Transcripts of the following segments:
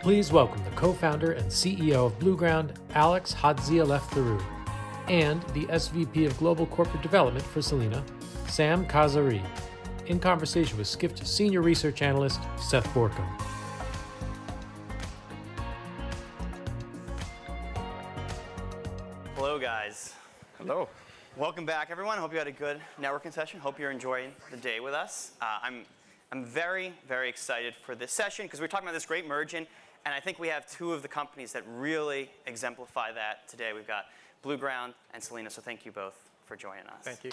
Please welcome the co-founder and CEO of Blueground, Alex Chatzieleftheriou, and the SVP of Global Corporate Development for Selina, Sam Khazary, in conversation with Skift Senior Research Analyst, Seth Borko. Hello, guys. Hello. Welcome back, everyone. Hope you had a good networking session. Hope you're enjoying the day with us. I'm very, very excited for this session because we're talking about this great merging, and I think we have two of the companies that really exemplify that today. We've got Blueground and Selina, so thank you both for joining us. Thank you.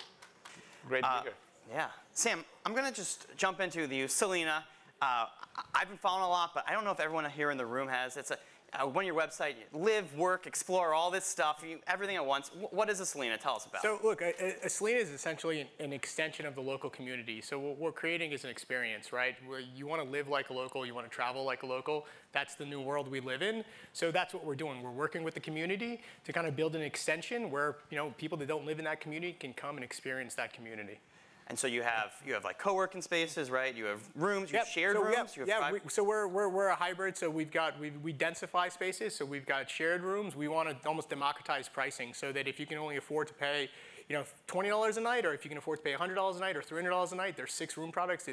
Great to be here. Yeah. Sam, I'm going to just jump into you. Selina, I've been following a lot, but I don't know if everyone here in the room has. It's one of your website, live, work, explore, all this stuff, everything at once. What is a Selina? Tell us about it. So look, a Selina is essentially an extension of the local community. So what we're creating is an experience, right? Where you want to live like a local, you want to travel like a local. That's the new world we live in. So that's what we're doing. We're working with the community to kind of build an extension where people that don't live in that community can come and experience that community. And so you have like co-working spaces, right? You have rooms, you have shared rooms. So we're a hybrid. So we densify spaces. So we've got shared rooms. We want to almost democratize pricing so that if you can only afford to pay, $20 a night, or if you can afford to pay $100 a night or $300 a night, there's 6 room products.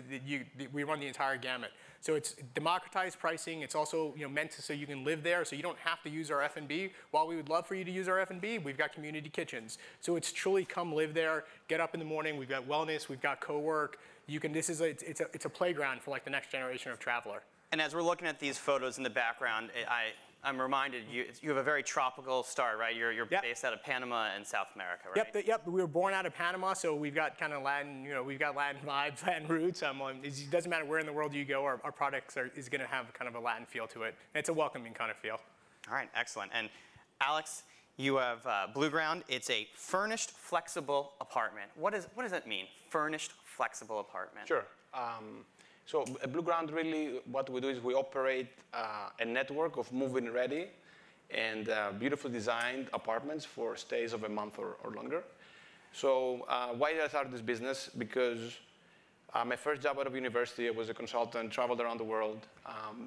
We run the entire gamut. So it's democratized pricing. It's also meant so you can live there, so you don't have to use our F&B. While we would love for you to use our F&B, we've got community kitchens. So it's truly come live there, get up in the morning. We've got wellness, we've got co-work. It's a playground for like the next generation of traveler. And as we're looking at these photos in the background, I'm reminded you have a very tropical start, right? You're based out of Panama and South America, right? Yep. We were born out of Panama, so we've got kind of Latin, we've got Latin vibes, Latin roots. It doesn't matter where in the world you go, our products is going to have kind of a Latin feel to it. And it's a welcoming kind of feel. All right, excellent. And Alex, you have Blueground. It's a furnished, flexible apartment. What does that mean? Furnished, flexible apartment. Sure. So at Blueground, really, what we do is we operate a network of move-in ready and beautifully designed apartments for stays of a month or longer. So why did I start this business? Because my first job out of university, I was a consultant, traveled around the world,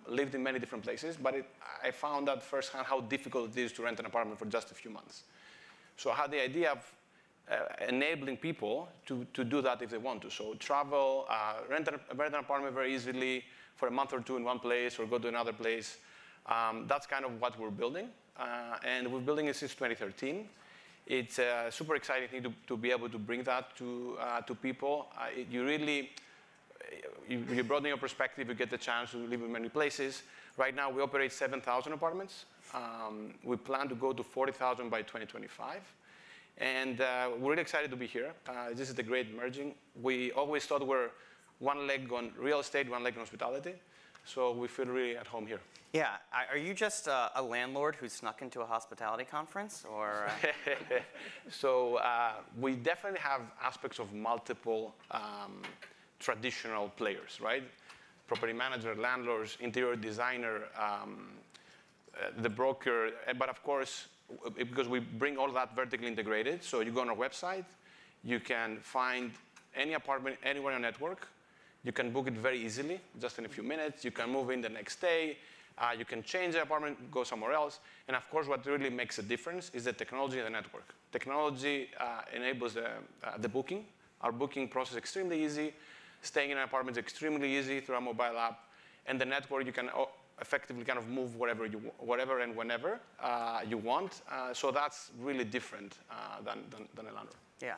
lived in many different places, but I found out firsthand how difficult it is to rent an apartment for just a few months. So I had the idea of enabling people to do that if they want to. So travel, rent an apartment very easily for a month or two in one place or go to another place. That's kind of what we're building. And we're building it since 2013. It's a super exciting thing to be able to bring that to people. You broaden your perspective, you get the chance to live in many places. Right now, we operate 7,000 apartments. We plan to go to 40,000 by 2025. And we're really excited to be here. This is the great merging. We always thought we're one leg on real estate, one leg on hospitality. So we feel really at home here. Yeah. Are you just a landlord who snuck into a hospitality conference? Or So we definitely have aspects of multiple traditional players, right? Property manager, landlords, interior designer, the broker. But of course, because we bring all that vertically integrated, so you go on our website, you can find any apartment anywhere on our network. You can book it very easily, just in a few minutes. You can move in the next day. You can change the apartment, go somewhere else. And of course, what really makes a difference is the technology in the network. Technology enables the booking. Our booking process is extremely easy. Staying in an apartment is extremely easy through our mobile app. And the network, you can effectively kind of move wherever and whenever you want. So that's really different than a landlord. Yeah.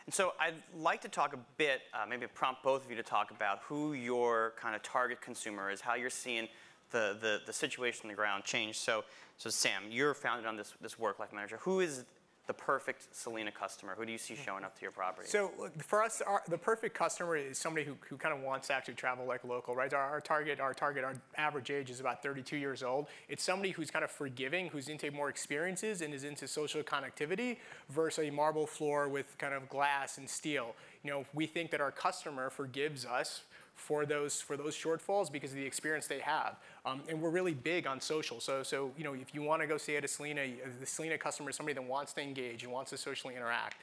And so I'd like to talk a bit, maybe prompt both of you to talk about who your kind of target consumer is, how you're seeing the situation on the ground change. So Sam, you're founded on this work-life manager. Who is the perfect Selina customer? Who do you see showing up to your property? So for us, the perfect customer is somebody who kind of wants to actually travel like a local, right? Our average age is about 32 years old. It's somebody who's kind of forgiving, who's into more experiences and is into social connectivity versus a marble floor with kind of glass and steel. We think that our customer forgives us for those shortfalls because of the experience they have. And we're really big on social. So if you want to go stay at a Selina, the Selina customer is somebody that wants to engage and wants to socially interact.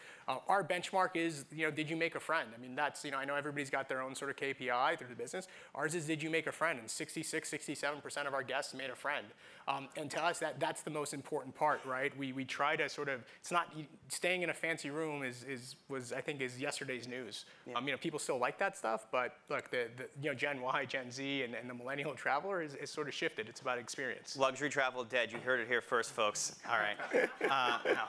Our benchmark is, did you make a friend? I mean, that's, I know everybody's got their own sort of KPI through the business. Ours is, did you make a friend? And 66, 67% of our guests made a friend. And to us, that's the most important part, right? We try to sort of, it's not, staying in a fancy room was I think is yesterday's news. Yeah. People still like that stuff, but look, the Gen Y, Gen Z, and the millennial traveler is sort of shifted. It's about experience. Luxury travel dead. You heard it here first, folks. All right. No.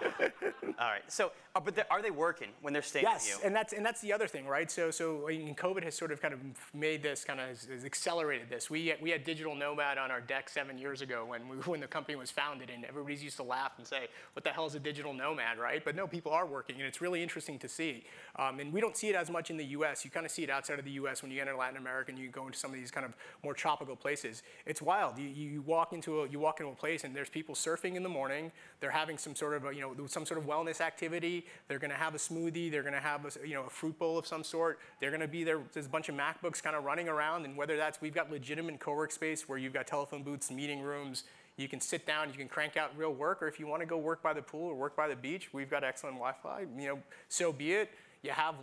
All right. So, but are they working when they're staying with you? Yes, and that's the other thing, right? So COVID has sort of kind of made this has accelerated this. We had digital nomad on our deck 7 years ago when the company was founded, and everybody's used to laugh and say, "What the hell is a digital nomad?" Right? But no, people are working, and it's really interesting to see. And we don't see it as much in the U.S. You kind of see it outside of the U.S. when you enter Latin America and you go into some of these kind of more tropical places. It's wild. You walk into a place and there's people surfing in the morning. They're having some sort of some sort of wellness activity. They're going to have a smoothie. They're going to have a fruit bowl of some sort. They're going to be there. There's a bunch of MacBooks kind of running around, and whether that's we've got legitimate co-work space where you've got telephone booths, meeting rooms. You can sit down, you can crank out real work, or if you want to go work by the pool or work by the beach, we've got excellent Wi-Fi. So be it.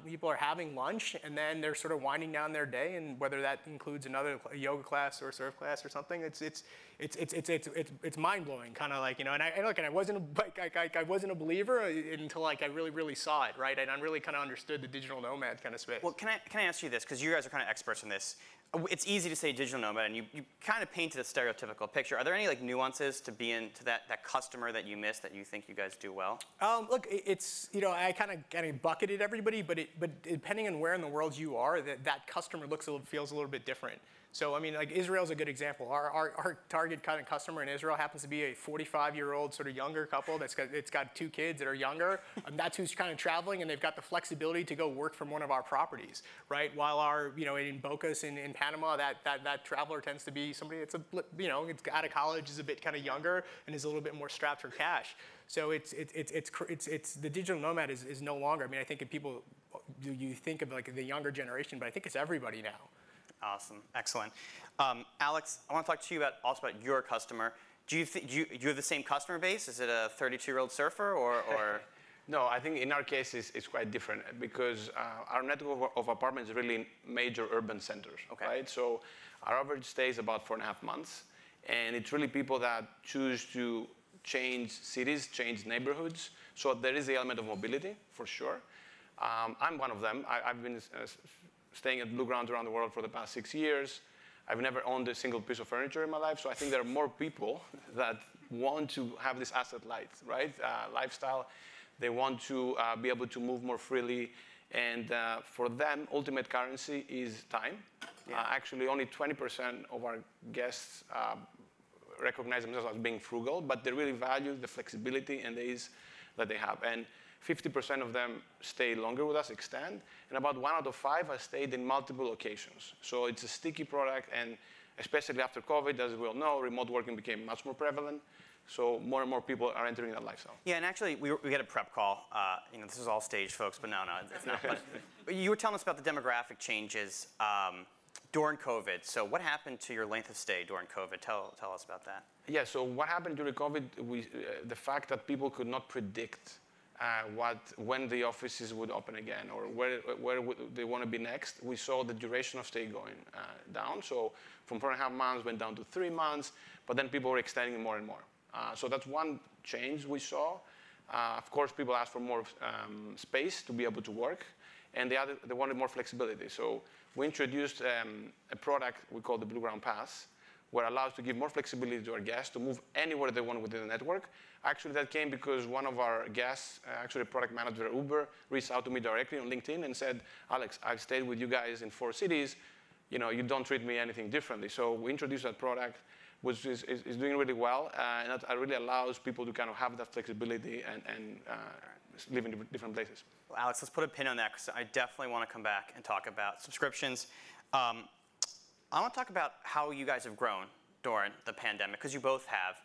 People are having lunch, and then they're sort of winding down their day, and whether that includes another yoga class or surf class or something, it's mind blowing, kind of like And I wasn't I wasn't a believer until I really saw it, right? And I really kind of understood the digital nomad kind of space. Well, can I ask you this, because you guys are kind of experts in this? It's easy to say digital nomad, and you kind of painted a stereotypical picture. Are there any nuances to be into that customer that you miss that you think you guys do well? Look, it's I kind of bucketed everybody, but depending on where in the world you are, that customer feels a little bit different. So Israel's a good example. Our target kind of customer in Israel happens to be a 45-year-old sort of younger couple that's got 2 kids that are younger, and that's who's kind of traveling, and they've got the flexibility to go work from one of our properties, right? While our in Bocas in Panama, that traveler tends to be somebody that's it's out of college, is a bit kind of younger, and is a little bit more strapped for cash. So it's the digital nomad is no longer. I think you think of the younger generation, but I think it's everybody now. Awesome, excellent. Alex, I want to talk to you also about your customer. Do you have the same customer base? Is it a 32-year-old surfer or? No, I think in our case it's quite different because our network of apartments is really in major urban centers, right? So our average stay is about 4.5 months, and it's really people that choose to change cities, change neighborhoods. So there is the element of mobility for sure. I'm one of them. I've been staying at Blueground around the world for the past 6 years. I've never owned a single piece of furniture in my life, so I think there are more people that want to have this asset light, right? Lifestyle. They want to be able to move more freely, and for them, ultimate currency is time. Yeah. Actually, only 20% of our guests recognize themselves as being frugal, but they really value the flexibility and the ease that they have. And 50% of them stay longer with us, extend, and about 1 out of 5 has stayed in multiple locations. So it's a sticky product, and especially after COVID, as we all know, remote working became much more prevalent. So more and more people are entering that lifestyle. Yeah, and actually, we had a prep call. This is all staged, folks, but no, it's not. But you were telling us about the demographic changes during COVID. So what happened to your length of stay during COVID? Tell us about that. Yeah, so what happened during COVID, the fact that people could not predict when the offices would open again or where would they want to be next, we saw the duration of stay going down. So from 4.5 months went down to 3 months, but then people were extending more and more. So that's one change we saw. Of course, people asked for more space to be able to work, and they wanted more flexibility. So we introduced a product we call the Blueground Pass, where it allows to give more flexibility to our guests to move anywhere they want within the network. Actually, that came because one of our guests, actually a product manager at Uber, reached out to me directly on LinkedIn and said, Alex, I've stayed with you guys in 4 cities. You don't treat me anything differently. So we introduced that product, which is doing really well, and that really allows people to kind of have that flexibility and live in different places. Well, Alex, let's put a pin on that, because I definitely want to come back and talk about subscriptions. I want to talk about how you guys have grown during the pandemic, because you both have.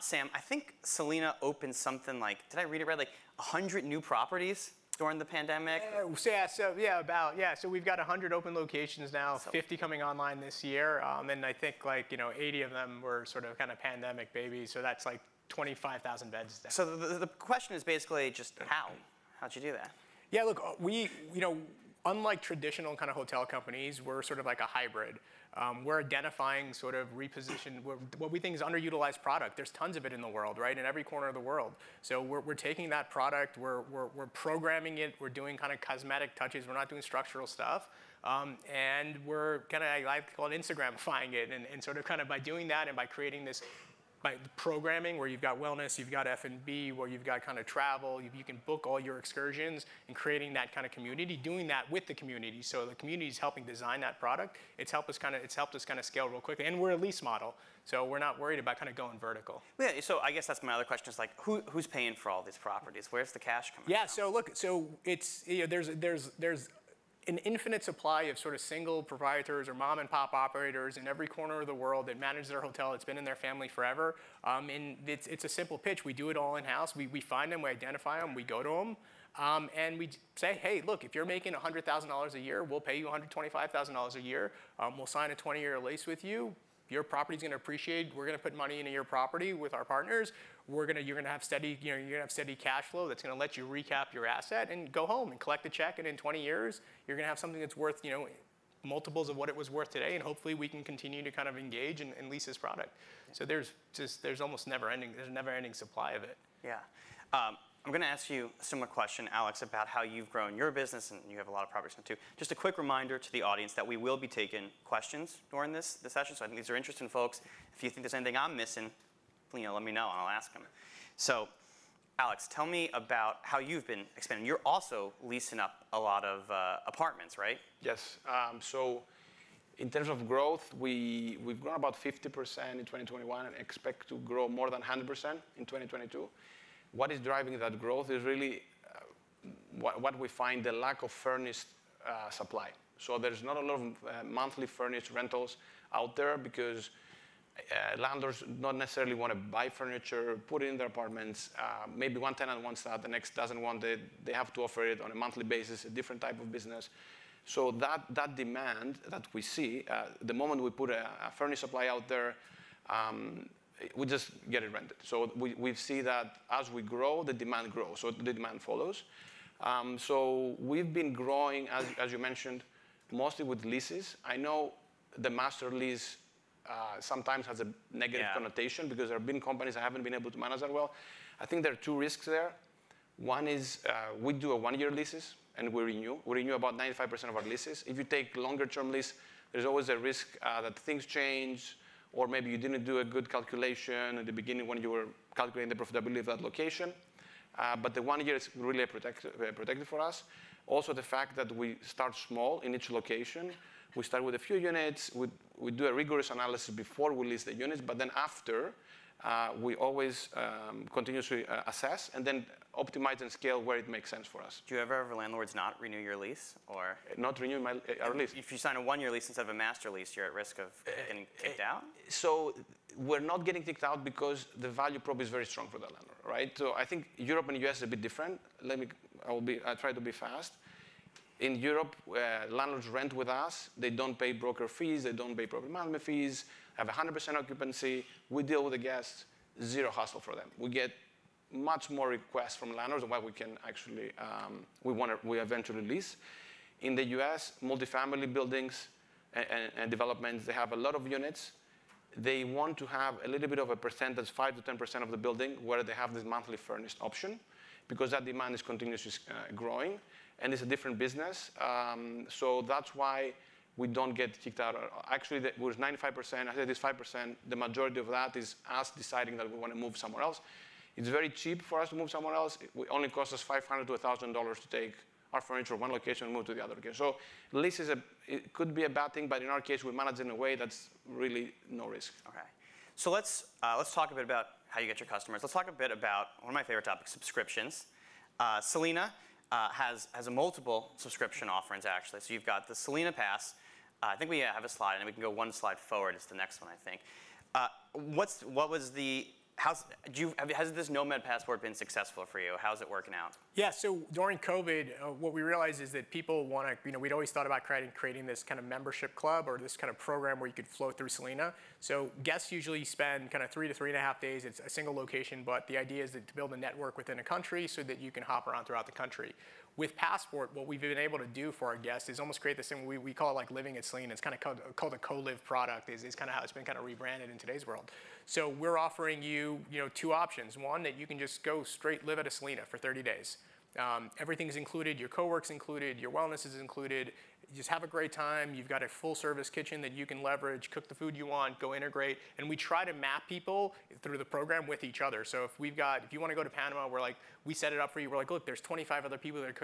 Sam, I think Selina opened something like, did I read it right, like 100 new properties during the pandemic? So we've got 100 open locations now, 50 coming online this year, and I think 80 of them were sort of kind of pandemic babies. So that's like 25,000 beds down. So the question is basically just how'd you do that? Yeah, look, unlike traditional kind of hotel companies, we're sort of like a hybrid. We're identifying sort of what we think is underutilized product. There's tons of it in the world, right? In every corner of the world. So we're taking that product, we're programming it, we're doing kind of cosmetic touches, we're not doing structural stuff. And we're kind of, I like to call it Instagramifying it, and sort of kind of by doing that and by creating this, by programming where you've got wellness, you've got F&B, where you've got kind of travel, you can book all your excursions, and creating that kind of community, doing that with the community. So the community is helping design that product. It's helped us kind of scale real quickly, and we're a lease model, so we're not worried about kind of going vertical. Yeah. So I guess that's my other question is who's paying for all these properties? Where's the cash coming from? Yeah. So look, it's there's an infinite supply of sort of single proprietors or mom and pop operators in every corner of the world that manage their hotel. It's been in their family forever. And it's a simple pitch. We do it all in-house. We find them, we identify them, we go to them. And we say, hey, look, if you're making $100,000 a year, we'll pay you $125,000 a year. We'll sign a 20-year lease with you. Your property's going to appreciate. We're going to put money into your property with our partners. You're going to have steady cash flow that's going to let you recap your asset and go home and collect a check. And in 20 years, you're going to have something that's worth multiples of what it was worth today. And hopefully, we can continue to kind of engage and lease this product. So there's almost never ending supply of it. Yeah. I'm going to ask you a similar question, Alex, about how you've grown your business, and you have a lot of properties now too. Just a quick reminder to the audience that we will be taking questions during this session, so I think these are interesting folks. If you think there's anything I'm missing, let me know, and I'll ask them. So, Alex, tell me about how you've been expanding. You're also leasing up a lot of apartments, right? Yes. So, in terms of growth, we've grown about 50% in 2021 and expect to grow more than 100% in 2022. What is driving that growth is really what we find, the lack of furnished supply. So there's not a lot of monthly furnished rentals out there because landlords not necessarily want to buy furniture, put it in their apartments. Maybe one tenant wants that, the next doesn't want it. They have to offer it on a monthly basis, a different type of business. So that demand that we see, the moment we put a furnished supply out there, we just get it rented. So we see that as we grow, the demand grows. So the demand follows. So we've been growing, as you mentioned, mostly with leases. I know the master lease sometimes has a negative connotation because there have been companies that haven't been able to manage that well. I think there are two risks there. One is we do a 1-year leases and we renew. We renew about 95% of our leases. If you take longer term lease, there's always a risk that things change, or maybe you didn't do a good calculation at the beginning when you were calculating the profitability of that location. But the 1 year is really protected for us. Also the fact that we start small in each location. We start with a few units. We do a rigorous analysis before we lease the units, but then after, we always continuously assess and then optimize and scale where it makes sense for us. Do you ever have landlords not renew your lease? Or not renew our lease? If you sign a 1-year lease instead of a master lease, you're at risk of getting kicked out? So we're not getting kicked out because the value prop is very strong for the landlord, right? So I think Europe and US is a bit different. I'll try to be fast. In Europe, landlords rent with us. They don't pay broker fees. They don't pay property management fees. Have 100% occupancy. We deal with the guests. Zero hassle for them. We get much more requests from landlords on what we can actually we eventually lease. In the US, multifamily buildings and developments, they have a lot of units. They want to have a little bit of a percentage, 5 to 10% of the building, where they have this monthly furnished option, because that demand is continuously growing, and it's a different business. So that's why we don't get kicked out. Actually, we're 95%. I said it's 5%. The majority of that is us deciding that we want to move somewhere else. It's very cheap for us to move somewhere else. It only costs us $500 to $1,000 to take our furniture from one location and move to the other location. So lease it could be a bad thing, but in our case, we manage it in a way that's really no risk. Okay. So let's talk a bit about how you get your customers. Let's talk a bit about one of my favorite topics, subscriptions. Selina has a multiple subscription offerings, actually. So you've got the Selina Pass. I think we have a slide, and we can go one slide forward. It's the next one, I think. What was the has this Nomad passport been successful for you? How's it working out? Yeah, so during COVID, what we realized is that people want to, we'd always thought about creating this kind of membership club or this kind of program where you could flow through Selina. So guests usually spend kind of 3 to 3.5 days. It's a single location, but the idea is to build a network within a country so that you can hop around throughout the country. With Passport, what we've been able to do for our guests is almost create this thing we call it like living at Selina. It's kind of called a co-live product is kind of how it's been kind of rebranded in today's world. So we're offering you, 2 options. One, that you can just go straight live at a Selina for 30 days. Everything's included, your co-work's included, your wellness is included. You just have a great time. You've got a full service kitchen that you can leverage, cook the food you want, go integrate. And we try to map people through the program with each other. So if you want to go to Panama, we set it up for you. We're like, look, there's 25 other people that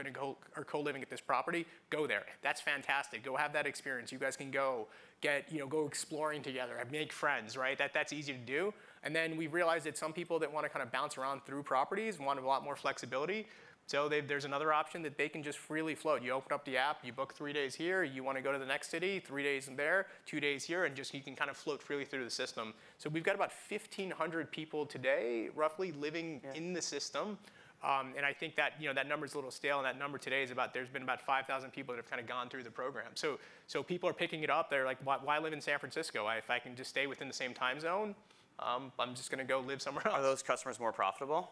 are co-living at this property. Go there. That's fantastic. Go have that experience. You guys can go go exploring together, make friends, right? That's easy to do. And then we realized that some people that want to kind of bounce around through properties want a lot more flexibility. So there's another option that they can just freely float. You open up the app, you book 3 days here, you want to go to the next city, 3 days in there, 2 days here, and you can kind of float freely through the system. So we've got about 1,500 people today, roughly living in the system. And I think that that number's a little stale, and that number today is there's been about 5,000 people that have kind of gone through the program. So people are picking it up. They're like, why live in San Francisco? If I can just stay within the same time zone, I'm just going to go live somewhere else. Are those customers more profitable?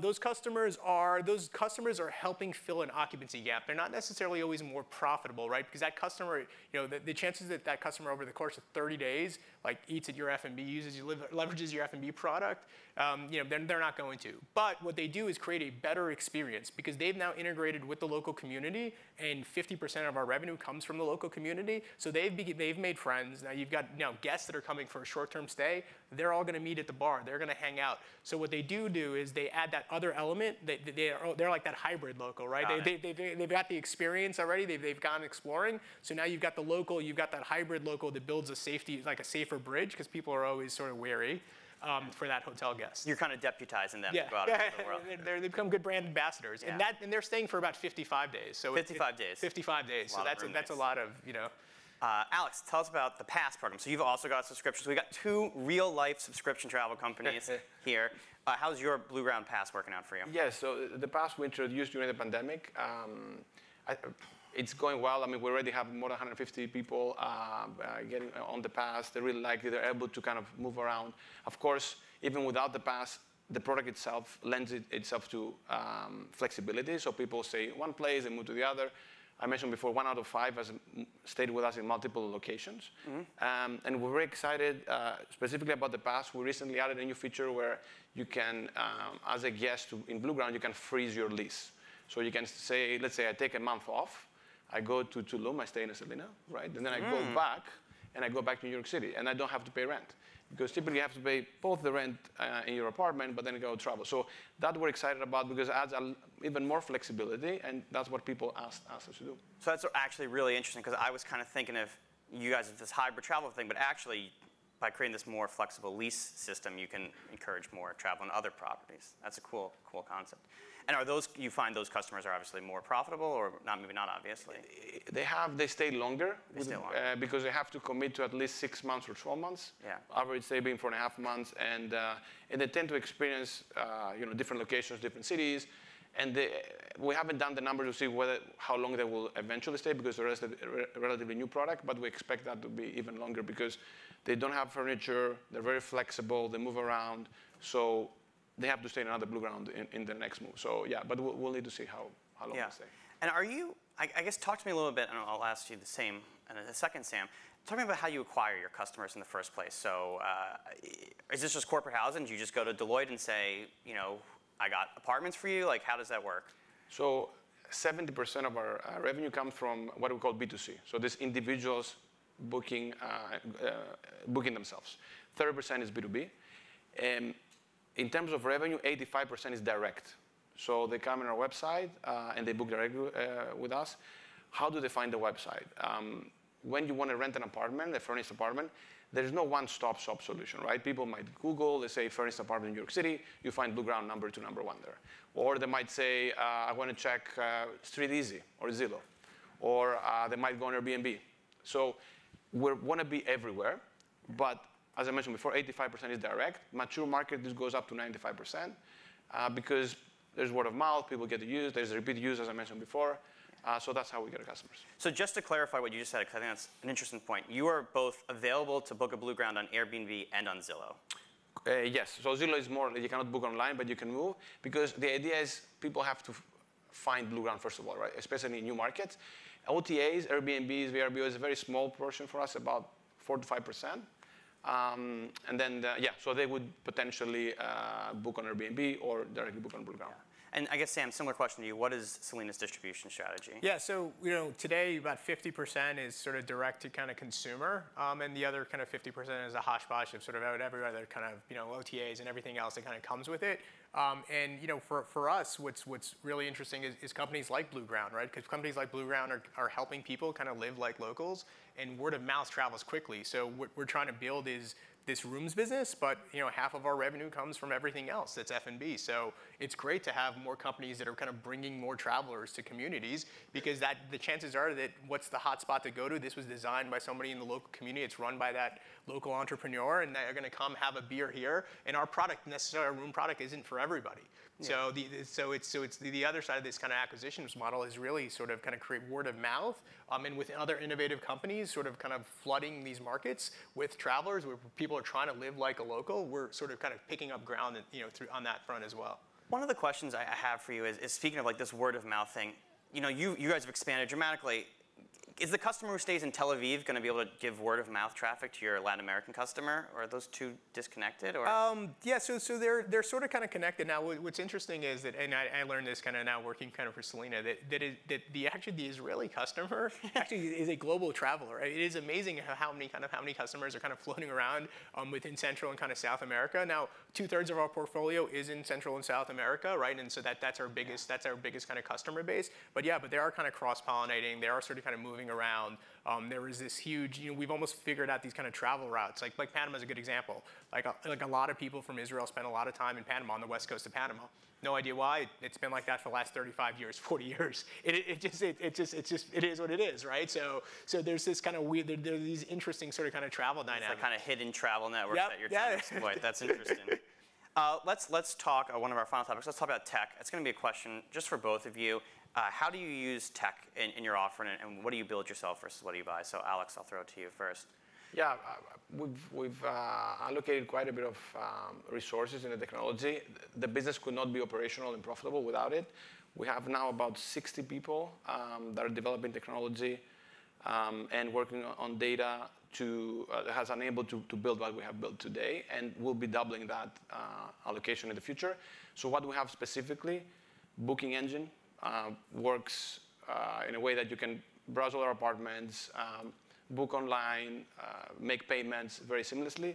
Those customers are helping fill an occupancy gap. They're not necessarily always more profitable, right? Because that customer, the chances that customer over the course of 30 days, eats at your F&B, leverages your F&B product, they're not going to. But what they do is create a better experience because they've now integrated with the local community, and 50% of our revenue comes from the local community. So they've made friends. Now you've got guests that are coming for a short-term stay. They're all going to meet at the bar. They're going to hang out. So what they do is they add that other element. They're like that hybrid local, right? They've got the experience already. They've gone exploring. So now you've got the local. You've got that hybrid local that builds a safer bridge because people are always sort of wary for that hotel guest. You're kind of deputizing them to go out into the world. They become good brand ambassadors, and they're staying for about 55 days. So 55 days. 55 days. So that's a lot of Alex, tell us about the Pass program. So you've also got subscriptions. We got 2 real-life subscription travel companies here. How's your Blueground Pass working out for you? Yes, so the Pass we introduced during the pandemic. It's going well. I mean, we already have more than 150 people getting on the Pass. They really like it. They're able to kind of move around. Of course, even without the Pass, the product itself lends itself to flexibility. So people stay in one place, they move to the other. I mentioned before, 1 out of 5 has stayed with us in multiple locations. Mm-hmm. And we're very excited specifically about the Pass. We recently added a new feature where you can, as a guest in Blueground, you can freeze your lease. So you can say, let's say I take a month off, I go to Tulum, I stay in Selina, right? And then I go back, and I go back to New York City, and I don't have to pay rent. Because typically you have to pay both the rent in your apartment, but then you go travel. So that we're excited about because it adds even more flexibility, and that's what people ask us to do. So that's actually really interesting because I was kind of thinking of you guys as this hybrid travel thing, but actually by creating this more flexible lease system, you can encourage more travel on other properties. That's a cool concept. And are you find those customers are obviously more profitable, or maybe not obviously? They stay longer. Because they have to commit to at least 6 months or 12 months. Yeah. Average stay being 4.5 months, and they tend to experience different locations, different cities. And we haven't done the number to see how long they will eventually stay because they're a relatively new product, but we expect that to be even longer because they don't have furniture, they're very flexible, they move around, so they have to stay in another Blueground in the next move. So yeah, but we'll need to see how long they stay. And are you, I guess talk to me a little bit, and I'll ask you the same in a second, Sam. Talk to me about how you acquire your customers in the first place. So is this just corporate housing? Do you just go to Deloitte and say, I got apartments for you? Like, how does that work? So 70% of our revenue comes from what we call B2C. So these individuals booking themselves. 30% is B2B. In terms of revenue, 85% is direct. So they come on our website and they book directly with us. How do they find the website? When you want to rent an apartment, a furnished apartment, there's no one-stop shop solution, right? People might Google, they say furnished apartment in New York City, you find Blueground number 2, number 1 there. Or they might say, I want to check Street Easy or Zillow. Or they might go on Airbnb. So we want to be everywhere, but As I mentioned before, 85% is direct. Mature market, this goes up to 95% because there's word of mouth, people get to use, there's repeat use, as I mentioned before. So that's how we get our customers. So just to clarify what you just said, because I think that's an interesting point. You are both available to book a Blueground on Airbnb and on Zillow. Yes, so Zillow is more, you cannot book online, but you can move, because the idea is people have to find Blueground first of all, right? Especially in new markets. OTAs, Airbnbs, VRBO is a very small portion for us, about 4 to 5%. And then, so they would potentially book on Airbnb or directly book on Blueground. Yeah. And I guess, Sam, similar question to you. What is Selina's distribution strategy? Yeah, so today about 50% is sort of direct to kind of consumer, and the other kind of 50% is a hodgepodge of sort of every other kind of OTAs and everything else that kind of comes with it. And for us, what's really interesting is companies like Blueground, right? Because companies like Blueground are helping people kind of live like locals, and word of mouth travels quickly. So what we're trying to build is this rooms business, but half of our revenue comes from everything else that's F&B. So it's great to have more companies that are kind of bringing more travelers to communities, because the chances are that what's the hot spot to go to? This was designed by somebody in the local community. It's run by that local entrepreneur, and they're going to come have a beer here. And our product, necessarily our room product, isn't for everybody. Yeah. So it's the other side of this kind of acquisitions model is really sort of kind of create word of mouth, and with other innovative companies sort of kind of flooding these markets with travelers where people are trying to live like a local. We're sort of kind of picking up ground, on that front as well. One of the questions I have for you is speaking of like this word of mouth thing. You guys have expanded dramatically. Is the customer who stays in Tel Aviv going to be able to give word of mouth traffic to your Latin American customer, or are those two disconnected? Or? Yeah, so they're sort of kind of connected now. What's interesting is that, and I learned this kind of now working kind of for Selina, that the Israeli customer actually is a global traveler. Right? It is amazing how many customers are kind of floating around within Central and kind of South America. Now, 2/3 of our portfolio is in Central and South America, right? And so that's our biggest kind of customer base. But they are kind of cross-pollinating. They are sort of kind of moving around. There is this huge, we've almost figured out these kind of travel routes. Like Panama is a good example. Like a lot of people from Israel spend a lot of time in Panama, on the west coast of Panama. No idea why. It's been like that for the last 35 years, 40 years. It is what it is, right? So there's this kind of weird, there's these interesting sort of kind of travel dynamics. It's like kind of hidden travel network that you're trying to exploit. That's interesting. Let's talk, one of our final topics, let's talk about tech. It's going to be a question just for both of you. How do you use tech in your offering, and what do you build yourself versus what do you buy? So Alex, I'll throw it to you first. Yeah, we've allocated quite a bit of resources in the technology. The business could not be operational and profitable without it. We have now about 60 people that are developing technology and working on data has enabled to build what we have built today, and we'll be doubling that allocation in the future. So what we have specifically, booking engine, works in a way that you can browse all our apartments, book online, make payments very seamlessly.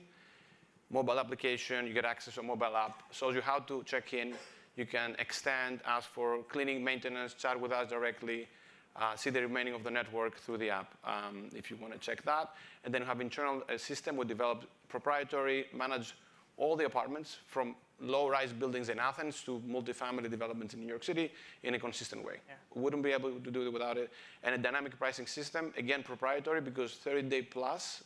Mobile application, you get access to a mobile app, shows you how to check in. You can extend, ask for cleaning, maintenance, chat with us directly, see the remaining of the network through the app if you want to check that. And then we have internal system. We developed proprietary, manage all the apartments from low-rise buildings in Athens to multifamily developments in New York City in a consistent way. Yeah. Wouldn't be able to do it without it. And a dynamic pricing system, again, proprietary, because 30-day plus,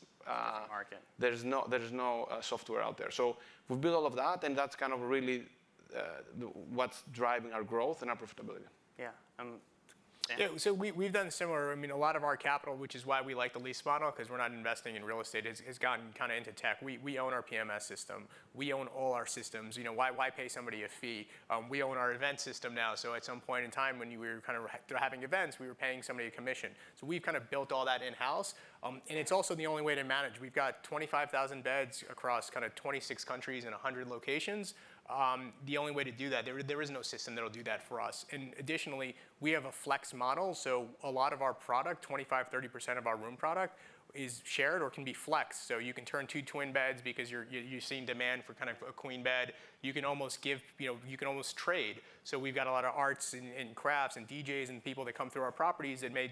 market. There's no software out there. So we've built all of that, and that's kind of really what's driving our growth and our profitability. Yeah. Yeah, so we've done similar. I mean, a lot of our capital, which is why we like the lease model, because we're not investing in real estate, has gotten kind of into tech. We own our PMS system. We own all our systems. Why pay somebody a fee? We own our event system now. So at some point in time when we were kind of having events, we were paying somebody a commission. So we've kind of built all that in-house. And it's also the only way to manage. We've got 25,000 beds across kind of 26 countries and 100 locations. The only way to do that, there is no system that'll do that for us. And additionally, we have a flex model. So a lot of our product, 25-30% of our room product, is shared or can be flexed. So you can turn 2 twin beds because you're seeing demand for kind of a queen bed. You can almost you can almost trade. So we've got a lot of arts and crafts and DJs and people that come through our properties that may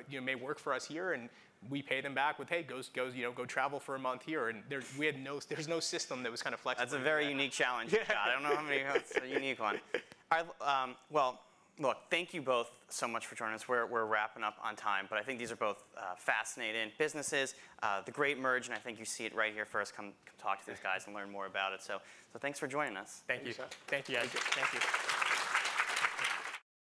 may work for us here, and we pay them back with, hey, go travel for a month here. And there's no system that was kind of flexible. That's a very unique challenge. Yeah. I don't know how many, it's a unique one. All right, well, look, thank you both so much for joining us. We're wrapping up on time, but I think these are both fascinating businesses, the great merge, and I think you see it right here first. Come talk to these guys and learn more about it. So thanks for joining us. Thank you. Thank you, guys. Thank you.